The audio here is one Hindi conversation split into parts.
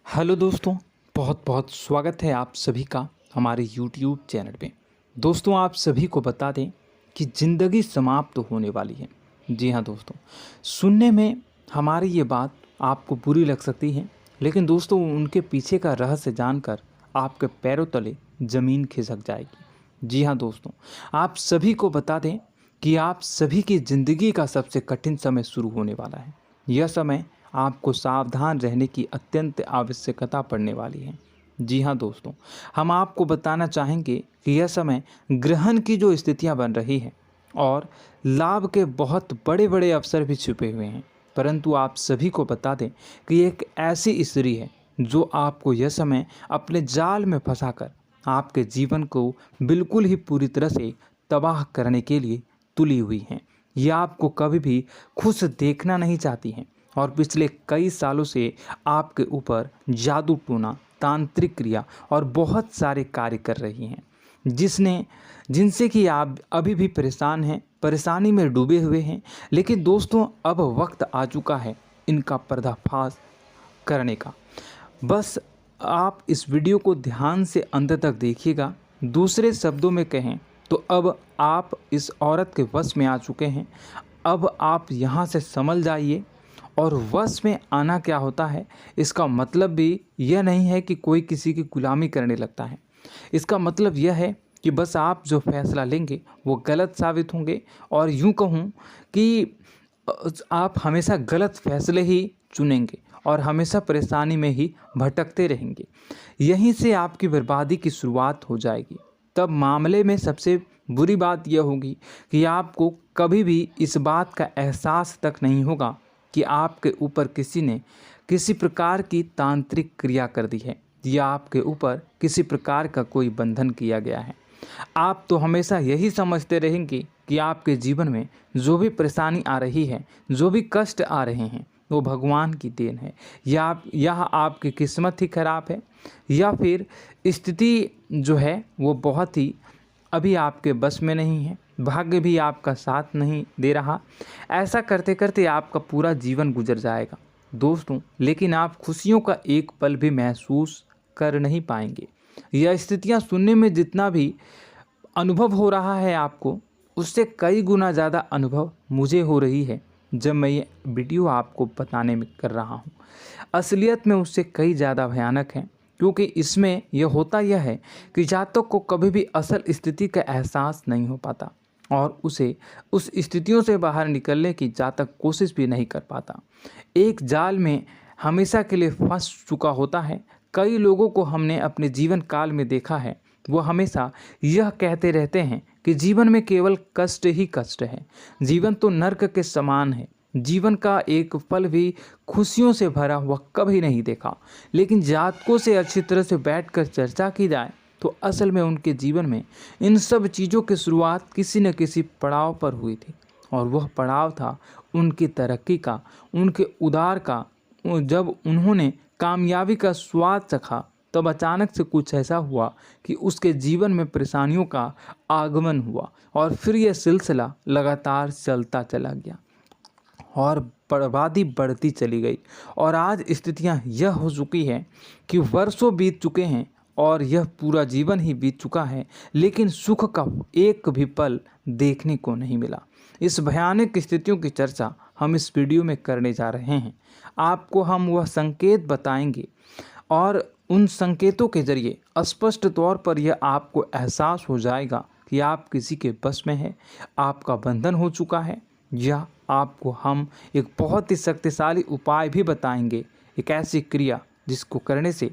हेलो दोस्तों, बहुत बहुत स्वागत है आप सभी का हमारे YouTube चैनल पे। दोस्तों, आप सभी को बता दें कि ज़िंदगी समाप्त होने वाली है। जी हाँ दोस्तों, सुनने में हमारी ये बात आपको बुरी लग सकती है, लेकिन दोस्तों उनके पीछे का रहस्य जानकर आपके पैरों तले ज़मीन खिसक जाएगी। जी हाँ दोस्तों, आप सभी को बता दें कि आप सभी की ज़िंदगी का सबसे कठिन समय शुरू होने वाला है। यह समय आपको सावधान रहने की अत्यंत आवश्यकता पड़ने वाली है। जी हाँ दोस्तों, हम आपको बताना चाहेंगे कि यह समय ग्रहण की जो स्थितियाँ बन रही है और लाभ के बहुत बड़े बड़े अवसर भी छुपे हुए हैं। परंतु आप सभी को बता दें कि एक ऐसी स्त्री है जो आपको यह समय अपने जाल में फंसाकर आपके जीवन को बिल्कुल ही पूरी तरह से तबाह करने के लिए तुली हुई हैं। यह आपको कभी भी खुश देखना नहीं चाहती हैं और पिछले कई सालों से आपके ऊपर जादू टोना, तांत्रिक क्रिया और बहुत सारे कार्य कर रही हैं, जिनसे कि आप अभी भी परेशान हैं, परेशानी में डूबे हुए हैं। लेकिन दोस्तों, अब वक्त आ चुका है इनका पर्दाफाश करने का। बस आप इस वीडियो को ध्यान से अंत तक देखिएगा। दूसरे शब्दों में कहें तो अब आप इस औरत के वश में आ चुके हैं। अब आप यहाँ से संभल जाइए। और वश में आना क्या होता है, इसका मतलब भी यह नहीं है कि कोई किसी की गुलामी करने लगता है। इसका मतलब यह है कि बस आप जो फैसला लेंगे वो गलत साबित होंगे, और यूँ कहूँ कि आप हमेशा गलत फैसले ही चुनेंगे और हमेशा परेशानी में ही भटकते रहेंगे। यहीं से आपकी बर्बादी की शुरुआत हो जाएगी। तब मामले में सबसे बुरी बात यह होगी कि आपको कभी भी इस बात का एहसास तक नहीं होगा कि आपके ऊपर किसी ने किसी प्रकार की तांत्रिक क्रिया कर दी है या आपके ऊपर किसी प्रकार का कोई बंधन किया गया है। आप तो हमेशा यही समझते रहेंगे कि आपके जीवन में जो भी परेशानी आ रही है, जो भी कष्ट आ रहे हैं, वो भगवान की देन है, या आपकी किस्मत ही खराब है, या फिर स्थिति जो है वो बहुत ही अभी आपके बस में नहीं है, भाग्य भी आपका साथ नहीं दे रहा। ऐसा करते करते आपका पूरा जीवन गुजर जाएगा दोस्तों, लेकिन आप खुशियों का एक पल भी महसूस कर नहीं पाएंगे। यह स्थितियां सुनने में जितना भी अनुभव हो रहा है आपको, उससे कई गुना ज़्यादा अनुभव मुझे हो रही है जब मैं ये वीडियो आपको बताने में कर रहा हूँ। असलियत में उससे कई ज़्यादा भयानक है, क्योंकि इसमें यह होता यह है कि जातक को कभी भी असल स्थिति का एहसास नहीं हो पाता और उसे उस स्थितियों से बाहर निकलने की जातक कोशिश भी नहीं कर पाता। एक जाल में हमेशा के लिए फंस चुका होता है। कई लोगों को हमने अपने जीवन काल में देखा है, वो हमेशा यह कहते रहते हैं कि जीवन में केवल कष्ट ही कष्ट है, जीवन तो नर्क के समान है, जीवन का एक पल भी खुशियों से भरा हुआ कभी नहीं देखा। लेकिन जातकों से अच्छी तरह से बैठकर चर्चा की जाए तो असल में उनके जीवन में इन सब चीज़ों की शुरुआत किसी न किसी पड़ाव पर हुई थी, और वह पड़ाव था उनकी तरक्की का, उनके उदार का। जब उन्होंने कामयाबी का स्वाद चखा, तब अचानक से कुछ ऐसा हुआ कि उसके जीवन में परेशानियों का आगमन हुआ, और फिर यह सिलसिला लगातार चलता चला गया और बर्बादी बढ़ती चली गई। और आज स्थितियां यह हो चुकी है कि वर्षों बीत चुके हैं और यह पूरा जीवन ही बीत चुका है, लेकिन सुख का एक भी पल देखने को नहीं मिला। इस भयानक स्थितियों की चर्चा हम इस वीडियो में करने जा रहे हैं। आपको हम वह संकेत बताएंगे और उन संकेतों के जरिए स्पष्ट तौर पर यह आपको एहसास हो जाएगा कि आप किसी के बस में हैं, आपका बंधन हो चुका है, या आपको हम एक बहुत ही शक्तिशाली उपाय भी बताएंगे, एक ऐसी क्रिया जिसको करने से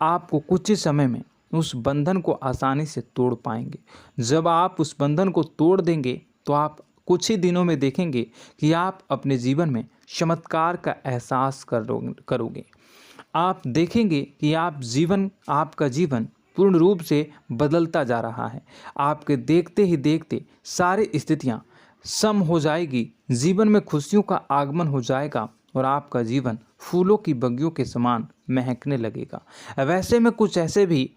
आपको कुछ ही समय में उस बंधन को आसानी से तोड़ पाएंगे। जब आप उस बंधन को तोड़ देंगे तो आप कुछ ही दिनों में देखेंगे कि आप अपने जीवन में चमत्कार का एहसास करोगे। आप देखेंगे कि आपका जीवन पूर्ण रूप से बदलता जा रहा है। आपके देखते ही देखते सारी स्थितियां सम हो जाएगी, जीवन में खुशियों का आगमन हो जाएगा और आपका जीवन फूलों की बगियों के समान महकने लगेगा। वैसे में कुछ ऐसे भी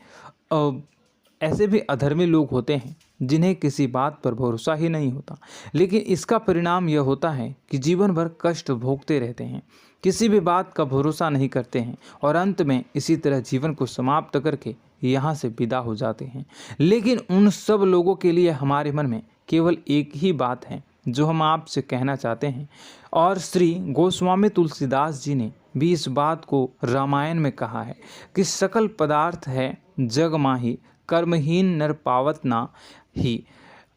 अधर्मी लोग होते हैं जिन्हें किसी बात पर भरोसा ही नहीं होता, लेकिन इसका परिणाम यह होता है कि जीवन भर कष्ट भोगते रहते हैं, किसी भी बात का भरोसा नहीं करते हैं और अंत में इसी तरह जीवन को समाप्त करके यहाँ से विदा हो जाते हैं। लेकिन उन सब लोगों के लिए हमारे मन में केवल एक ही बात है जो हम आपसे कहना चाहते हैं, और श्री गोस्वामी तुलसीदास जी ने भी इस बात को रामायण में कहा है कि सकल पदार्थ है जग माही, कर्महीन नर पावत ना ही।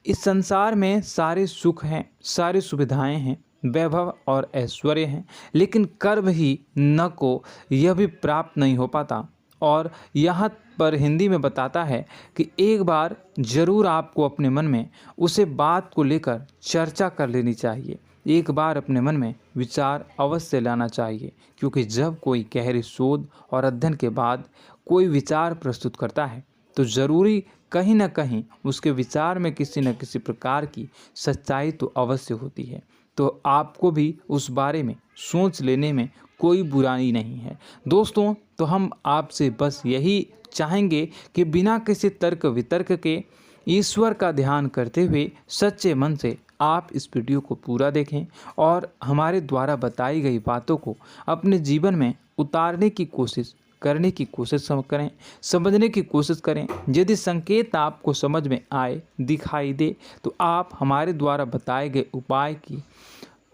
इस संसार में सारे सुख हैं, सारी सुविधाएं हैं, वैभव और ऐश्वर्य हैं, लेकिन कर्म ही न को यह भी प्राप्त नहीं हो पाता। और यहाँ पर हिंदी में बताता है कि एक बार जरूर आपको अपने मन में उसे बात को लेकर चर्चा कर लेनी चाहिए, एक बार अपने मन में विचार अवश्य लाना चाहिए, क्योंकि जब कोई गहरी शोध और अध्ययन के बाद कोई विचार प्रस्तुत करता है तो ज़रूरी कहीं ना कहीं उसके विचार में किसी न किसी प्रकार की सच्चाई तो अवश्य होती है। तो आपको भी उस बारे में सोच लेने में कोई बुराई नहीं है। दोस्तों, तो हम आपसे बस यही चाहेंगे कि बिना किसी तर्क वितर्क के ईश्वर का ध्यान करते हुए सच्चे मन से आप इस वीडियो को पूरा देखें और हमारे द्वारा बताई गई बातों को अपने जीवन में उतारने की कोशिश करने की कोशिश करें, समझने की कोशिश करें। यदि संकेत आपको समझ में आए, दिखाई दे, तो आप हमारे द्वारा बताए गए उपाय की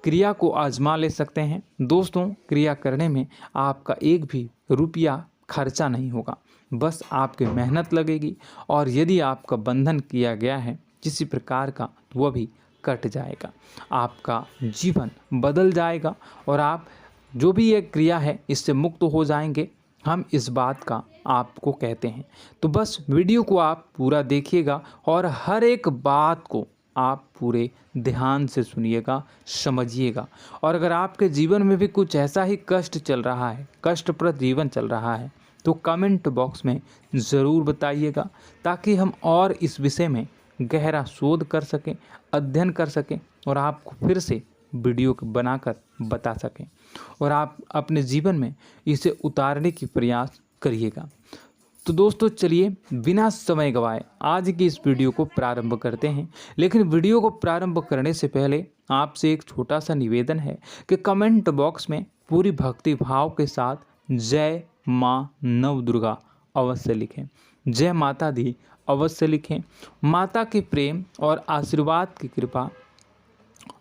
क्रिया को आजमा ले सकते हैं। दोस्तों, क्रिया करने में आपका एक भी रुपया खर्चा नहीं होगा, बस आपकी मेहनत लगेगी, और यदि आपका बंधन किया गया है किसी प्रकार का तो वह भी कट जाएगा, आपका जीवन बदल जाएगा और आप जो भी ये क्रिया है इससे मुक्त हो जाएंगे। हम इस बात का आपको कहते हैं। तो बस वीडियो को आप पूरा देखिएगा और हर एक बात को आप पूरे ध्यान से सुनिएगा, समझिएगा। और अगर आपके जीवन में भी कुछ ऐसा ही कष्ट चल रहा है, कष्टप्रद जीवन चल रहा है, तो कमेंट बॉक्स में ज़रूर बताइएगा, ताकि हम और इस विषय में गहरा शोध कर सकें, अध्ययन कर सकें और आपको फिर से वीडियो बनाकर बता सकें और आप अपने जीवन में इसे उतारने की प्रयास करिएगा। तो दोस्तों, चलिए बिना समय गवाए आज की इस वीडियो को प्रारंभ करते हैं। लेकिन वीडियो को प्रारंभ करने से पहले आपसे एक छोटा सा निवेदन है कि कमेंट बॉक्स में पूरी भक्ति भाव के साथ जय माँ नव दुर्गा अवश्य लिखें, जय माता दी अवश्य लिखें। माता के प्रेम और आशीर्वाद की कृपा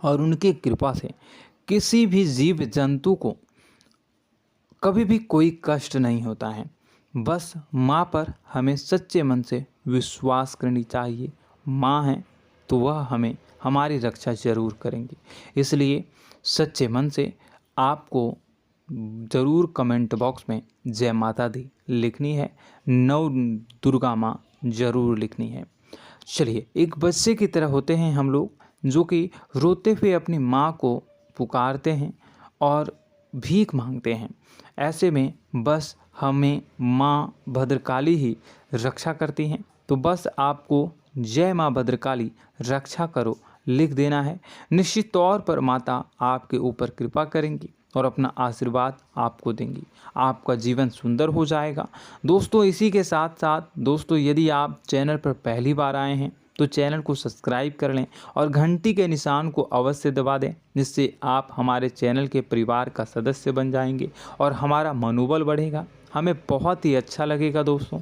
और उनकी कृपा से किसी भी जीव जंतु को कभी भी कोई कष्ट नहीं होता है। बस माँ पर हमें सच्चे मन से विश्वास करनी चाहिए। माँ है तो वह हमें हमारी रक्षा जरूर करेंगी। इसलिए सच्चे मन से आपको ज़रूर कमेंट बॉक्स में जय माता दी लिखनी है, नव दुर्गा माँ ज़रूर लिखनी है। चलिए, एक बच्चे की तरह होते हैं हम लोग, जो कि रोते हुए अपनी माँ को पुकारते हैं और भीख मांगते हैं। ऐसे में बस हमें माँ भद्रकाली ही रक्षा करती हैं। तो बस आपको जय माँ भद्रकाली रक्षा करो लिख देना है। निश्चित तौर पर माता आपके ऊपर कृपा करेंगी और अपना आशीर्वाद आपको देंगी, आपका जीवन सुंदर हो जाएगा। दोस्तों, इसी के साथ साथ दोस्तों, यदि आप चैनल पर पहली बार आए हैं तो चैनल को सब्सक्राइब कर लें और घंटी के निशान को अवश्य दबा दें, जिससे आप हमारे चैनल के परिवार का सदस्य बन जाएंगे और हमारा मनोबल बढ़ेगा, हमें बहुत ही अच्छा लगेगा दोस्तों।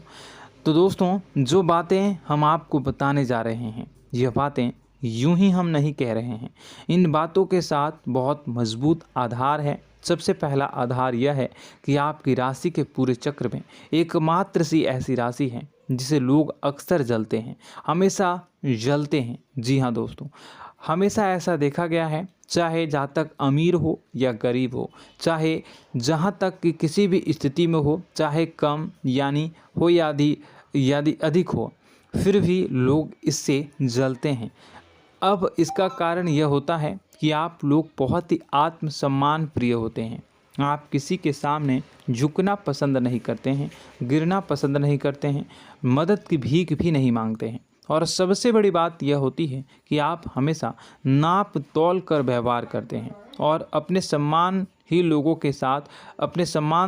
तो दोस्तों, जो बातें हम आपको बताने जा रहे हैं, यह बातें यूं ही हम नहीं कह रहे हैं। इन बातों के साथ बहुत मजबूत आधार है। सबसे पहला आधार यह है कि आपकी राशि के पूरे चक्र में एकमात्र सी ऐसी राशि है जिसे लोग अक्सर जलते हैं, हमेशा जलते हैं। जी हाँ दोस्तों, हमेशा ऐसा देखा गया है, चाहे जहाँ तक अमीर हो या गरीब हो, चाहे जहाँ तक कि किसी भी स्थिति में हो, चाहे कम यानी हो या अधिक हो, फिर भी लोग इससे जलते हैं। अब इसका कारण यह होता है कि आप लोग बहुत ही आत्मसम्मान प्रिय होते हैं। आप किसी के सामने झुकना पसंद नहीं करते हैं, गिरना पसंद नहीं करते हैं, मदद की भीख भी नहीं मांगते हैं और सबसे बड़ी बात यह होती है कि आप हमेशा नाप तौल कर व्यवहार करते हैं और अपने सम्मान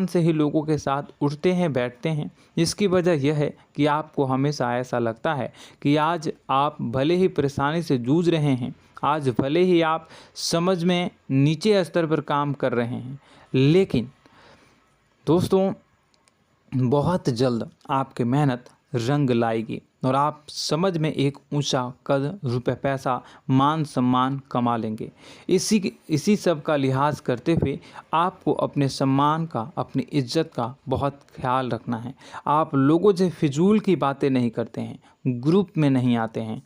से ही लोगों के साथ उठते हैं बैठते हैं। इसकी वजह यह है कि आपको हमेशा ऐसा लगता है कि आज आप भले ही परेशानी से जूझ रहे हैं, आज भले ही आप समझ में नीचे स्तर पर काम कर रहे हैं, लेकिन दोस्तों बहुत जल्द आपकी मेहनत रंग लाएगी और आप समझ में एक ऊंचा कद, रुपए, पैसा, मान सम्मान कमा लेंगे। इसी सब का लिहाज करते हुए आपको अपने सम्मान का, अपनी इज्जत का बहुत ख्याल रखना है। आप लोगों से फिजूल की बातें नहीं करते हैं, ग्रुप में नहीं आते हैं,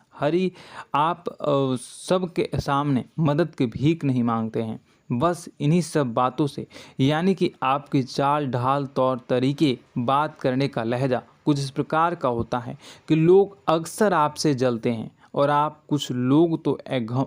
आप सबके सामने मदद की भीख नहीं मांगते हैं। बस इन्हीं सब बातों से, यानी कि आपकी चाल ढाल, तौर तरीके, बात करने का लहजा कुछ इस प्रकार का होता है कि लोग अक्सर आपसे जलते हैं और कुछ लोग तो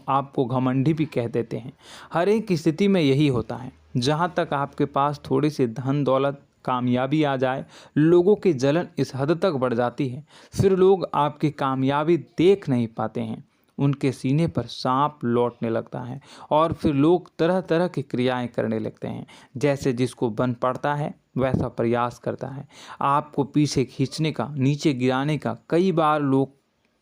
आपको घमंडी भी कह देते हैं। हर एक स्थिति में यही होता है। जहाँ तक आपके पास थोड़ी सी धन दौलत, कामयाबी आ जाए, लोगों की जलन इस हद तक बढ़ जाती है, फिर लोग आपकी कामयाबी देख नहीं पाते हैं। उनके सीने पर सांप लौटने लगता है और फिर लोग तरह तरह की क्रियाएं करने लगते हैं। जैसे जिसको बन पड़ता है वैसा प्रयास करता है। आपको पीछे खींचने का, नीचे गिराने का कई बार लोग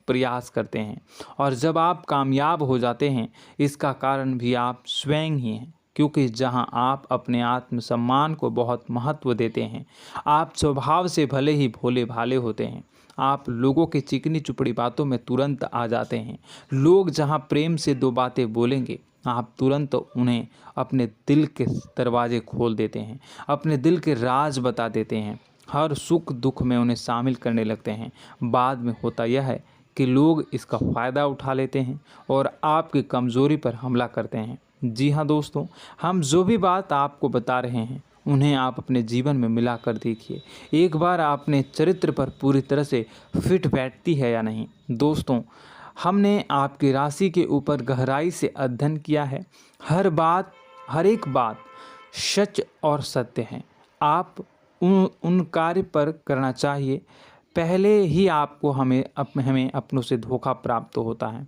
प्रयास करते हैं और जब आप कामयाब हो जाते हैं, इसका कारण भी आप स्वयं ही हैं। क्योंकि जहां आप अपने आत्मसम्मान को बहुत महत्व देते हैं, आप स्वभाव से भले ही भोले भाले होते हैं, आप लोगों की चिकनी चुपड़ी बातों में तुरंत आ जाते हैं। लोग जहां प्रेम से दो बातें बोलेंगे, आप तुरंत उन्हें अपने दिल के दरवाजे खोल देते हैं, अपने दिल के राज बता देते हैं, हर सुख दुख में उन्हें शामिल करने लगते हैं। बाद में होता यह है कि लोग इसका फ़ायदा उठा लेते हैं और आपकी कमज़ोरी पर हमला करते हैं। जी हाँ दोस्तों, हम जो भी बात आपको बता रहे हैं उन्हें आप अपने जीवन में मिला कर देखिए। एक बार आपने चरित्र पर पूरी तरह से फिट बैठती है या नहीं। दोस्तों, हमने आपकी राशि के ऊपर गहराई से अध्ययन किया है। हर एक बात सच और सत्य है। आप उन कार्य पर करना चाहिए, पहले ही आपको हमें अपनों से धोखा प्राप्त होता है।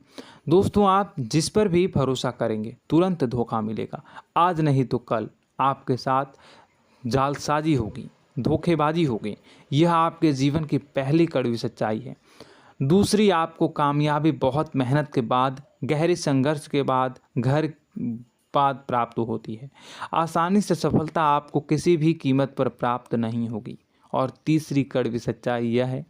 दोस्तों, आप जिस पर भी भरोसा करेंगे तुरंत धोखा मिलेगा। आज नहीं तो कल आपके साथ जालसाजी होगी, धोखेबाजी होगी। यह आपके जीवन की पहली कड़वी सच्चाई है। दूसरी, आपको कामयाबी बहुत मेहनत के बाद, गहरे संघर्ष के बाद प्राप्त होती है। आसानी से सफलता आपको किसी भी कीमत पर प्राप्त नहीं होगी। और तीसरी कड़वी सच्चाई यह है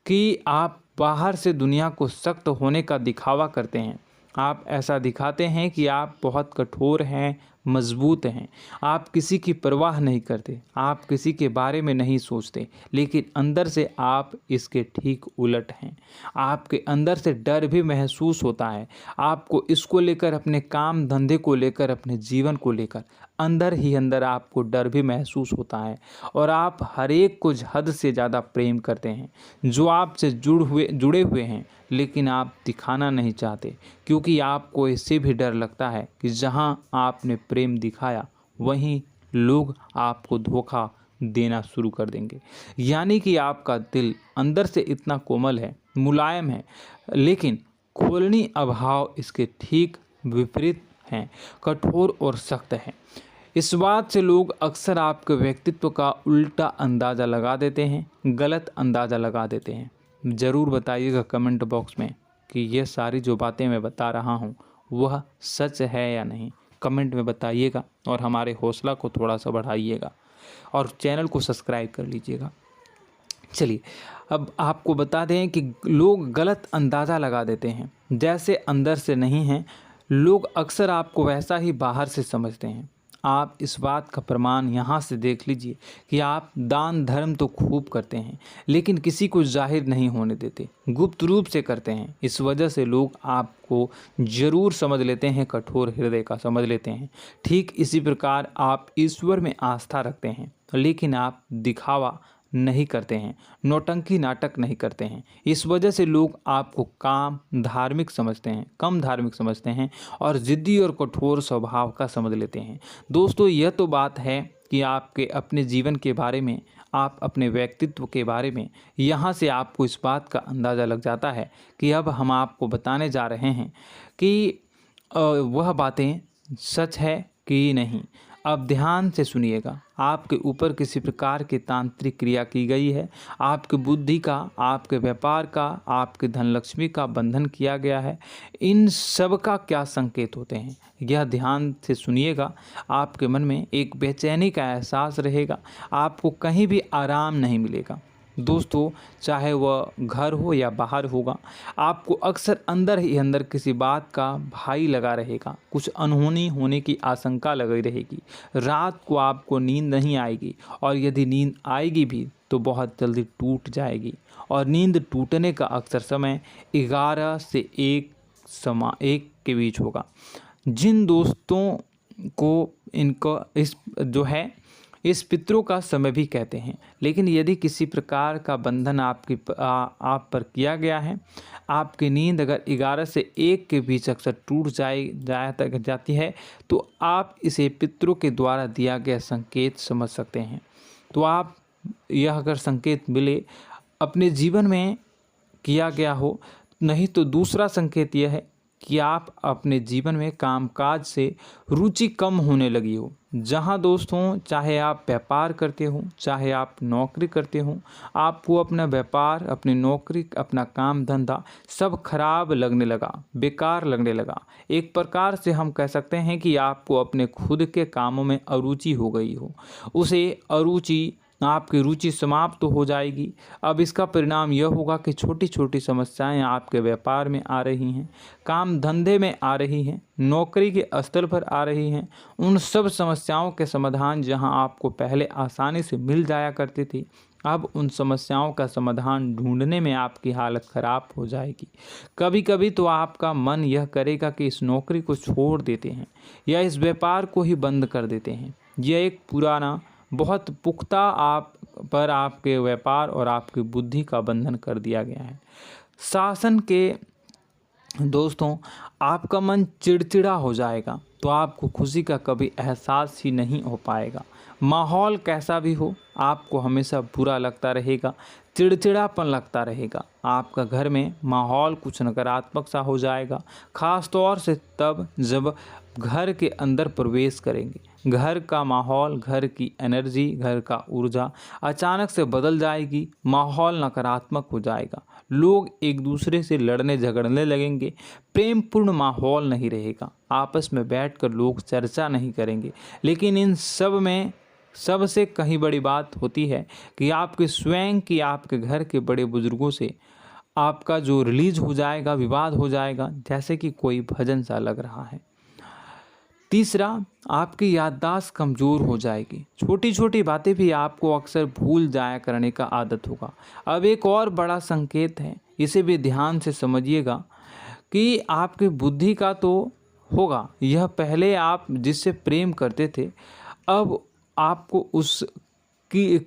कि आप बाहर से दुनिया को सख्त होने का दिखावा करते हैं। आप ऐसा दिखाते हैं कि आप बहुत कठोर हैं, मजबूत हैं। आप किसी की परवाह नहीं करते, आप किसी के बारे में नहीं सोचते, लेकिन अंदर से आप इसके ठीक उलट हैं। आपके अंदर से डर भी महसूस होता है। आपको इसको लेकर, अपने काम धंधे को लेकर, अपने जीवन को लेकर अंदर ही अंदर आपको डर भी महसूस होता है और आप हर एक को हद से ज़्यादा प्रेम करते हैं, जो आपसे जुड़े हुए हैं, लेकिन आप दिखाना नहीं चाहते, क्योंकि आपको इससे भी डर लगता है कि जहां आपने प्रेम दिखाया वहीं लोग आपको धोखा देना शुरू कर देंगे। यानी कि आपका दिल अंदर से इतना कोमल है, मुलायम है, लेकिन खोलनी अभाव इसके ठीक विपरीत हैं, कठोर और सख्त हैं। इस बात से लोग अक्सर आपके व्यक्तित्व का उल्टा अंदाज़ा लगा देते हैं, गलत अंदाज़ा लगा देते हैं। ज़रूर बताइएगा कमेंट बॉक्स में कि ये सारी जो बातें मैं बता रहा हूँ वह सच है या नहीं। कमेंट में बताइएगा और हमारे हौसला को थोड़ा सा बढ़ाइएगा और चैनल को सब्सक्राइब कर लीजिएगा। चलिए, अब आपको बता दें कि लोग गलत अंदाज़ा लगा देते हैं। जैसे अंदर से नहीं हैं, लोग अक्सर आपको वैसा ही बाहर से समझते हैं। आप इस बात का प्रमाण यहाँ से देख लीजिए कि आप दान धर्म तो खूब करते हैं, लेकिन किसी को जाहिर नहीं होने देते, गुप्त रूप से करते हैं। इस वजह से लोग आपको ज़रूर समझ लेते हैं, कठोर हृदय का समझ लेते हैं। ठीक इसी प्रकार आप ईश्वर में आस्था रखते हैं, लेकिन आप दिखावा नहीं करते हैं, नौटंकी नाटक नहीं करते हैं। इस वजह से लोग आपको कम धार्मिक समझते हैं और ज़िद्दी और कठोर स्वभाव का समझ लेते हैं। दोस्तों, यह तो बात है कि आपके अपने जीवन के बारे में, आप अपने व्यक्तित्व के बारे में, यहाँ से आपको इस बात का अंदाज़ा लग जाता है कि अब हम आपको बताने जा रहे हैं कि वह बातें सच है कि नहीं। अब ध्यान से सुनिएगा। आपके ऊपर किसी प्रकार की तांत्रिक क्रिया की गई है, आपकी बुद्धि का, आपके व्यापार का, आपके धनलक्ष्मी का बंधन किया गया है। इन सब का क्या संकेत होते हैं, यह ध्यान से सुनिएगा। आपके मन में एक बेचैनी का एहसास रहेगा, आपको कहीं भी आराम नहीं मिलेगा। दोस्तों, चाहे वह घर हो या बाहर होगा, आपको अक्सर अंदर ही अंदर किसी बात का भय लगा रहेगा, कुछ अनहोनी होने की आशंका लगी रहेगी। रात को आपको नींद नहीं आएगी, और यदि नींद आएगी भी तो बहुत जल्दी टूट जाएगी। और नींद टूटने का अक्सर समय 11 से 1 के बीच होगा। जिन दोस्तों को इनको इस पितरों का समय भी कहते हैं। लेकिन यदि किसी प्रकार का बंधन आप पर किया गया है, आपकी नींद अगर 11 से 1 के बीच अक्सर टूट जाती है, तो आप इसे पितरों के द्वारा दिया गया संकेत समझ सकते हैं। तो आप यह अगर संकेत मिले अपने जीवन में किया गया हो, नहीं तो दूसरा संकेत यह है कि आप अपने जीवन में कामकाज से रुचि कम होने लगी हो। जहां दोस्तों, चाहे आप व्यापार करते हो, चाहे आप नौकरी करते हो, आपको अपना व्यापार, अपनी नौकरी, अपना काम धंधा सब खराब लगने लगा, बेकार लगने लगा। एक प्रकार से हम कह सकते हैं कि आपको अपने खुद के कामों में अरुचि हो गई हो। उसे अरुचि, आपकी रुचि समाप्त तो हो जाएगी। अब इसका परिणाम यह होगा कि छोटी छोटी समस्याएं आपके व्यापार में आ रही हैं, काम धंधे में आ रही हैं, नौकरी के स्तर पर आ रही हैं। उन सब समस्याओं के समाधान जहां आपको पहले आसानी से मिल जाया करती थी, अब उन समस्याओं का समाधान ढूंढने में आपकी हालत ख़राब हो जाएगी। कभी कभी तो आपका मन यह करेगा कि इस नौकरी को छोड़ देते हैं या इस व्यापार को ही बंद कर देते हैं। यह एक पुराना, बहुत पुख्ता आप पर आपके व्यापार और आपकी बुद्धि का बंधन कर दिया गया है। शासन के दोस्तों, आपका मन चिड़चिड़ा हो जाएगा, तो आपको खुशी का कभी एहसास ही नहीं हो पाएगा। माहौल कैसा भी हो, आपको हमेशा बुरा लगता रहेगा, चिड़चिड़ापन लगता रहेगा। आपका घर में माहौल कुछ नकारात्मक सा हो जाएगा, ख़ास तौर से तब जब घर के अंदर प्रवेश करेंगे। घर का माहौल, घर की एनर्जी, घर का ऊर्जा अचानक से बदल जाएगी, माहौल नकारात्मक हो जाएगा। लोग एक दूसरे से लड़ने झगड़ने लगेंगे, प्रेमपूर्ण माहौल नहीं रहेगा, आपस में बैठकर लोग चर्चा नहीं करेंगे। लेकिन इन सब में सबसे कहीं बड़ी बात होती है कि आपके स्वयं की, आपके घर के बड़े बुजुर्गों से आपका जो रिलीज हो जाएगा, विवाद हो जाएगा, जैसे कि कोई भजन सा लग रहा है। तीसरा, आपकी याददाश्त कमज़ोर हो जाएगी, छोटी छोटी बातें भी आपको अक्सर भूल जाया करने का आदत होगा। अब एक और बड़ा संकेत है, इसे भी ध्यान से समझिएगा कि आपकी बुद्धि का तो होगा, यह पहले आप जिससे प्रेम करते थे, अब आपको उसकी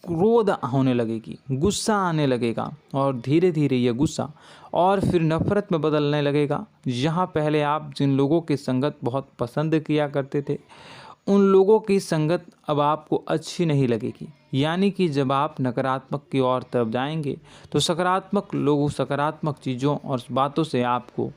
क्रोध होने लगेगी, गुस्सा आने लगेगा, और धीरे धीरे यह गुस्सा और फिर नफरत में बदलने लगेगा। यहाँ पहले आप जिन लोगों की संगत बहुत पसंद किया करते थे, उन लोगों की संगत अब आपको अच्छी नहीं लगेगी। यानी कि जब आप नकारात्मक की ओर तरफ जाएंगे, तो सकारात्मक लोगों, सकारात्मक चीज़ों और बातों से आपको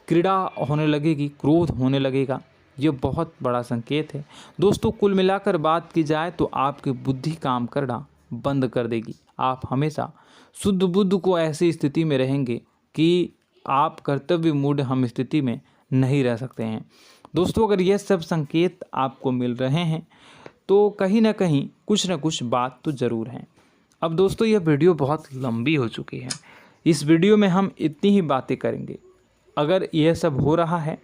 क्रीड़ा होने लगेगी, क्रोध होने लगेगा। ये बहुत बड़ा संकेत है दोस्तों। कुल मिलाकर बात की जाए तो आपकी बुद्धि काम करना बंद कर देगी। आप हमेशा शुद्ध बुद्ध को ऐसी स्थिति में रहेंगे कि आप कर्तव्य मूढ़ हम स्थिति में नहीं रह सकते हैं। दोस्तों, अगर ये सब संकेत आपको मिल रहे हैं तो कहीं ना कहीं कुछ ना कुछ बात तो ज़रूर है। अब दोस्तों, यह वीडियो बहुत लंबी हो चुकी है, इस वीडियो में हम इतनी ही बातें करेंगे। अगर यह सब हो रहा है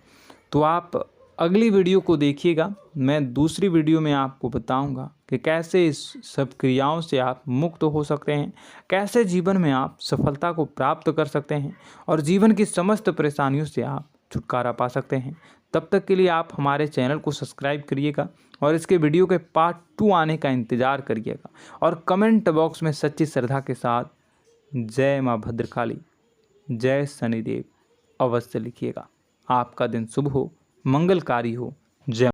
तो आप अगली वीडियो को देखिएगा। मैं दूसरी वीडियो में आपको बताऊंगा कि कैसे इस सब क्रियाओं से आप मुक्त हो सकते हैं, कैसे जीवन में आप सफलता को प्राप्त कर सकते हैं और जीवन की समस्त परेशानियों से आप छुटकारा पा सकते हैं। तब तक के लिए आप हमारे चैनल को सब्सक्राइब करिएगा और इसके वीडियो के पार्ट 2 आने का इंतज़ार करिएगा। और कमेंट बॉक्स में सच्ची श्रद्धा के साथ जय माँ भद्रकाली, जय शनिदेव अवश्य लिखिएगा। आपका दिन शुभ हो, मंगलकारी हो। जय।